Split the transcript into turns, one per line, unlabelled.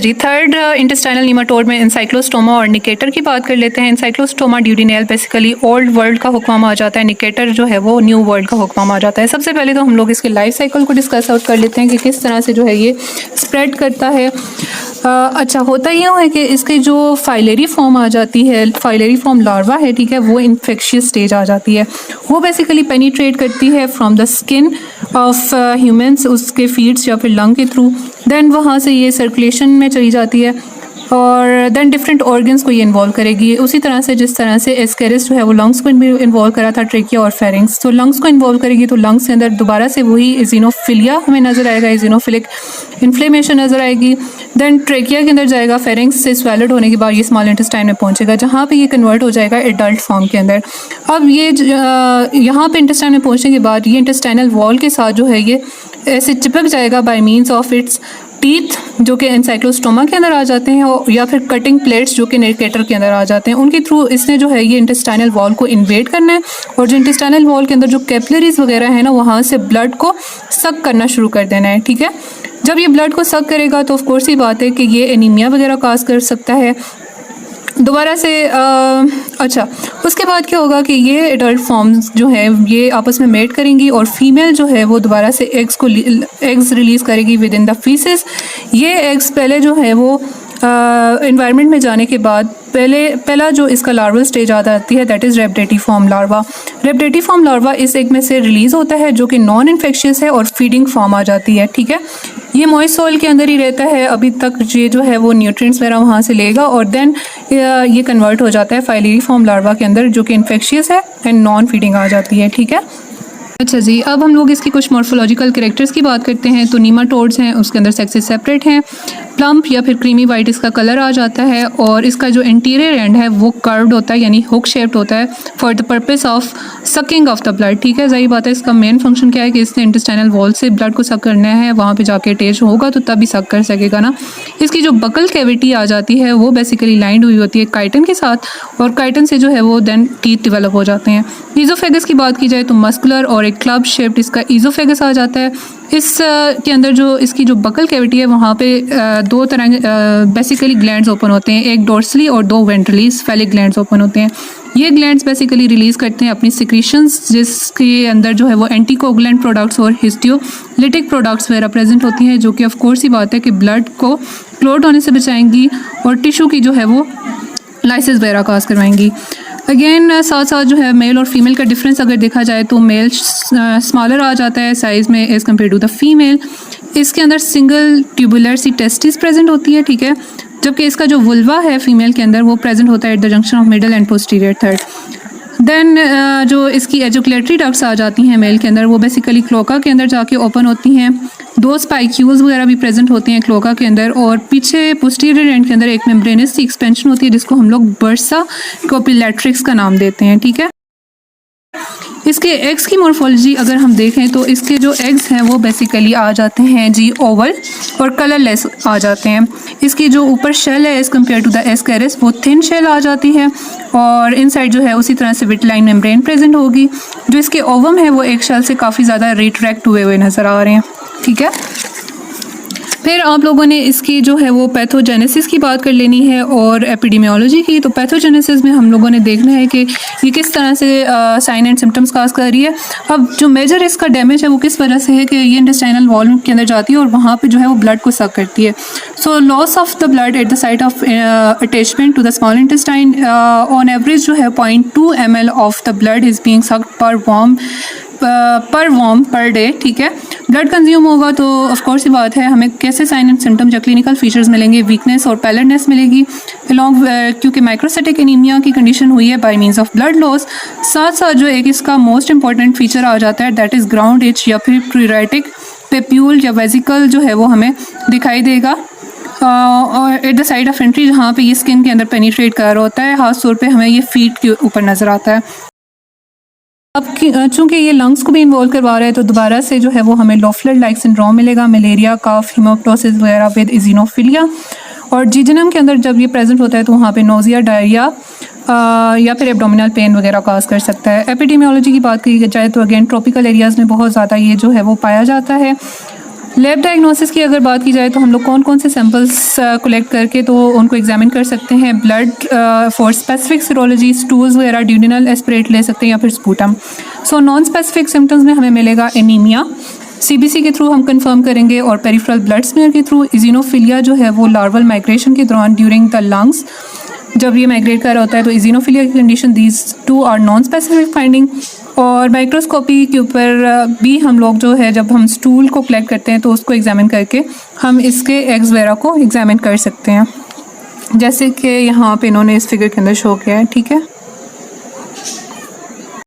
जी, third intestinal nematode में ancylostoma और Nicator की बात कर लेते हैं। एनसाइक्लोस्टोमा ड्यूडिनेल बेसिकली ओल्ड वर्ल्ड का हुक्म आ जाता है, निकेटर जो है वो न्यू वर्ल्ड का हुक्म आ जाता है। सबसे पहले तो हम लोग इसके लाइफ साइकिल को डिस्कस आउट कर लेते हैं कि किस तरह से जो है ये स्प्रेड करता है। अच्छा, होता यूँ है कि इसकी जो फाइलरी फॉर्म आ जाती है, फाइलरी फॉर्म लार्वा है, ठीक है, वो इन्फेक्शियस स्टेज आ जाती है। वो बेसिकली पेनिट्रेट करती है from the skin of humans, उसके फीड्स या फिर लंग के थ्रू। देन वहाँ से ये सर्कुलेशन में चली जाती है और देन डिफरेंट ऑर्गन्स को ये इन्वॉल्व करेगी। उसी तरह से जिस तरह से एस्केरिस जो है वो लंग्स को इन्वॉल्व करा था, ट्रेकिया और फेरिंग्स, तो लंग्स को इन्वॉल्व करेगी तो लंग्स के अंदर दोबारा से वही इजिनोफिलिया हमें नज़र आएगा, इजिनोफिलिक इन्फ्लेमेशन नज़र आएगी। देन ट्रेकिया के अंदर जाएगा, फेरिंग्स से स्वेलड होने के बाद ये स्मॉल इंटेस्टाइन में पहुंचेगा, जहाँ पे ये कन्वर्ट हो जाएगा एडल्ट फॉर्म के अंदर। अब ये यहाँ पे इंटेस्टाइन में पहुंचने के बाद ये इंटेस्टाइनल वॉल के साथ जो है ये ऐसे चिपक जाएगा bye means of its teeth, जो कि एनसाइक्लोस्टोमा के अंदर आ जाते हैं, या फिर कटिंग प्लेट्स जो कि निकेटर के अंदर आ जाते हैं। उनके थ्रू इसने जो है ये इंटेस्टाइनल वॉल को इन्वेड करना है और जो इंटेस्टाइनल वॉल के अंदर जो कैपिलरीज वगैरह है ना, वहाँ से ब्लड को सक करना शुरू कर देना है, ठीक है। जब ये ब्लड को सक करेगा तो ऑफ कोर्स ही बात है कि ये एनीमिया वगैरह काज कर सकता है दोबारा से। अच्छा, उसके बाद क्या होगा कि ये एडल्ट फॉर्म्स जो है ये आपस में मेट करेंगी और फीमेल जो है वो दोबारा से एग्स रिलीज़ करेगी विद इन द फीसेस। ये एग्स पहले जो है वो इन्वायरमेंट में जाने के बाद पहला जो इसका लार्वल स्टेज आ जाती है, दैट इज़ रेप्डेटिफॉर्म लार्वा। रेप्डेटिफॉर्म लार्वा इस एग में से रिलीज़ होता है जो कि नॉन इन्फेक्शियस है और फीडिंग फॉर्म आ जाती है, ठीक है। ये मॉइस्ट सॉइल के अंदर ही रहता है अभी तक, ये जो है वो न्यूट्रिएंट्स वगैरह वहाँ से लेगा और देन ये कन्वर्ट हो जाता है फाइलरी फॉर्म लार्वा के अंदर जो कि इन्फेक्शियस है एंड नॉन फीडिंग आ जाती है, ठीक है। अच्छा जी, अब हम लोग इसकी कुछ मॉर्फोलॉजिकल कैरेक्टर्स की बात करते हैं। तो नीमाटोड्स हैं उसके अंदर सेक्सेस सेपरेट हैं, प्लम्प या फिर क्रीमी वाइट इसका कलर आ जाता है और इसका जो इंटीरियर एंड है वो कर्व्ड होता है, यानी हुक शेप्ड होता है for the purpose of sucking of the blood, ठीक है। सही बात है, इसका मेन फंक्शन क्या है कि इसने इंटेस्टाइनल वॉल से ब्लड को सक करना है, वहाँ पे जाके अटैच होगा तो तभी सक कर सकेगा ना। इसकी जो बकल कैविटी आ जाती है वो बेसिकली लाइंड हुई होती है काइटन के साथ और काइटन से जो है वो देन टीथ डेवलप हो जाते हैं। ईजोफेगस की बात की जाए तो मस्कुलर और एक क्लब शेप्ड इसका ईजोफेगस आ जाता है। इस के अंदर जो इसकी जो बकल कैविटी है वहाँ पे दो तरह बेसिकली ग्लैंड्स ओपन होते हैं, एक डोर्सली और दो वेंट्रली स्फेलिक ग्लैंड्स ओपन होते हैं। ये ग्लैंड्स बेसिकली रिलीज़ करते हैं अपनी सिक्रीशंस, जिसके अंदर जो है वो एंटीकोगुलेंट प्रोडक्ट्स और हिस्टियोलिटिक प्रोडक्ट्स वगैरह प्रेजेंट होती हैं, जो कि ऑफ कोर्स ही बात है कि ब्लड को क्लॉट होने से बचाएंगी और टिश्यू की जो है वो लाइसिस वगैरह काज करवाएंगी। अगेन साथ साथ जो है मेल और फीमेल का डिफरेंस अगर देखा जाए तो मेल स्मॉलर आ जाता है साइज़ में as compare to the female. इसके अंदर सिंगल ट्यूबुलर सी टेस्टिस प्रेजेंट होती है, ठीक है, जबकि इसका जो वुल्वा है फीमेल के अंदर वो प्रेजेंट होता है at the junction of middle and posterior third. Then जो इसकी एजुकुलेटरी डक्ट्स आ जाती हैं मेल के अंदर वो बेसिकली क्लोका के अंदर जाके ओपन होती हैं। दो स्पाइक्यूल्स वगैरह भी प्रेजेंट होते हैं क्लोका के अंदर और पीछे पोस्टीरियर एंड के अंदर एक मेम्ब्रेनस की एक्सपेंशन होती है जिसको हम लोग बर्सा कोपिलैट्रिक्स का नाम देते हैं, ठीक है। इसके एग्स की मॉर्फोलॉजी अगर हम देखें तो इसके जो एग्स हैं वो बेसिकली आ जाते हैं जी ओवल और कलरलेस आ जाते हैं। इसकी जो ऊपर शेल है as compare to the Ascaris वो थिन शेल आ जाती है और इनसाइड जो है उसी तरह से विटलाइन मेम्ब्रेन प्रेजेंट होगी। जो इसके ओवम है वो एक शेल से काफ़ी ज़्यादा रिट्रैक्ट हुए नज़र आ रहे हैं, ठीक है। फिर आप लोगों ने इसकी जो है वो पैथोजेनेसिस की बात कर लेनी है और एपिडेमियोलॉजी की। तो पैथोजेनेसिस में हम लोगों ने देखना है कि ये किस तरह से साइन एंड सिम्टम्स काज कर रही है। अब जो मेजर इसका डैमेज है वो किस वजह से है कि ये इंटेस्टाइनल वॉल के अंदर जाती है और वहाँ पे जो है वो ब्लड को सक करती है। So loss of the blood at the site of attachment to the small intestine, on average जो है 0.2 ml of the blood is being sucked per worm per day, ठीक है। ब्लड कंज्यूम होगा तो of course ही बात है हमें कैसे साइन एंड सिम्टम्स या क्लिनिकल फीचर्स मिलेंगे, वीकनेस और पैलेडनेस मिलेगी अलॉन्ग, क्योंकि माइक्रोसाइटिक एनीमिया की कंडीशन हुई है by means of blood loss. साथ साथ जो एक इसका मोस्ट इंपॉर्टेंट फीचर आ जाता है दैट इज़ ग्राउंड इच या फिर प्रीराइटिक पेप्यूल या वेजिकल जो है वो हमें दिखाई देगा और at the side of entry जहाँ पे ये स्किन के अंदर पेनिट्रेट कर रहा होता है, खास तौर पे हमें ये फीट के ऊपर नज़र आता है। अब चूँकि ये लंग्स को भी इन्वॉल्व करवा रहा है तो दोबारा से जो है वो हमें लोफलर लाइक सिंड्रोम मिलेगा, मलेरिया, काफ, हीमोप्टोसिस वगैरह विद इजिनोफिलिया। और जीजनम के अंदर जब ये प्रेजेंट होता है तो वहाँ पे नोजिया, डायरिया या फिर एब्डोमिनल पेन वगैरह काज कर सकता है। एपिडेमियोलॉजी की बात की जाए तो अगेन ट्रॉपिकल एरियाज़ में बहुत ज़्यादा ये जो है वो पाया जाता है लैब डायग्नोसिस की अगर बात की जाए तो हम लोग कौन कौन से सैम्पल्स कलेक्ट करके तो उनको एग्जामिन कर सकते हैं। Blood for specific serology, stools वगैरह, ड्यूडिनल एस्पिरेट ले सकते हैं या फिर sputum. So non specific symptoms में हमें मिलेगा एनीमिया, सीबीसी के थ्रू हम कंफर्म करेंगे, और पेरिफेरल ब्लड स्मीयर के थ्रू। इजिनोफिलिया जो है वो लार्वल माइग्रेशन के दौरान ड्यूरिंग द लंग्स जब ये माइग्रेट कर रहा होता है तो इजिनोफिलिया की condition, these two are non specific finding. और माइक्रोस्कोपी के ऊपर भी हम लोग जो है जब हम स्टूल को कलेक्ट करते हैं तो उसको एग्जामिन करके हम इसके एग्स वगैरह को एग्जामिन कर सकते हैं, जैसे कि यहाँ पे इन्होंने इस फिगर के अंदर शो किया है। ठीक है।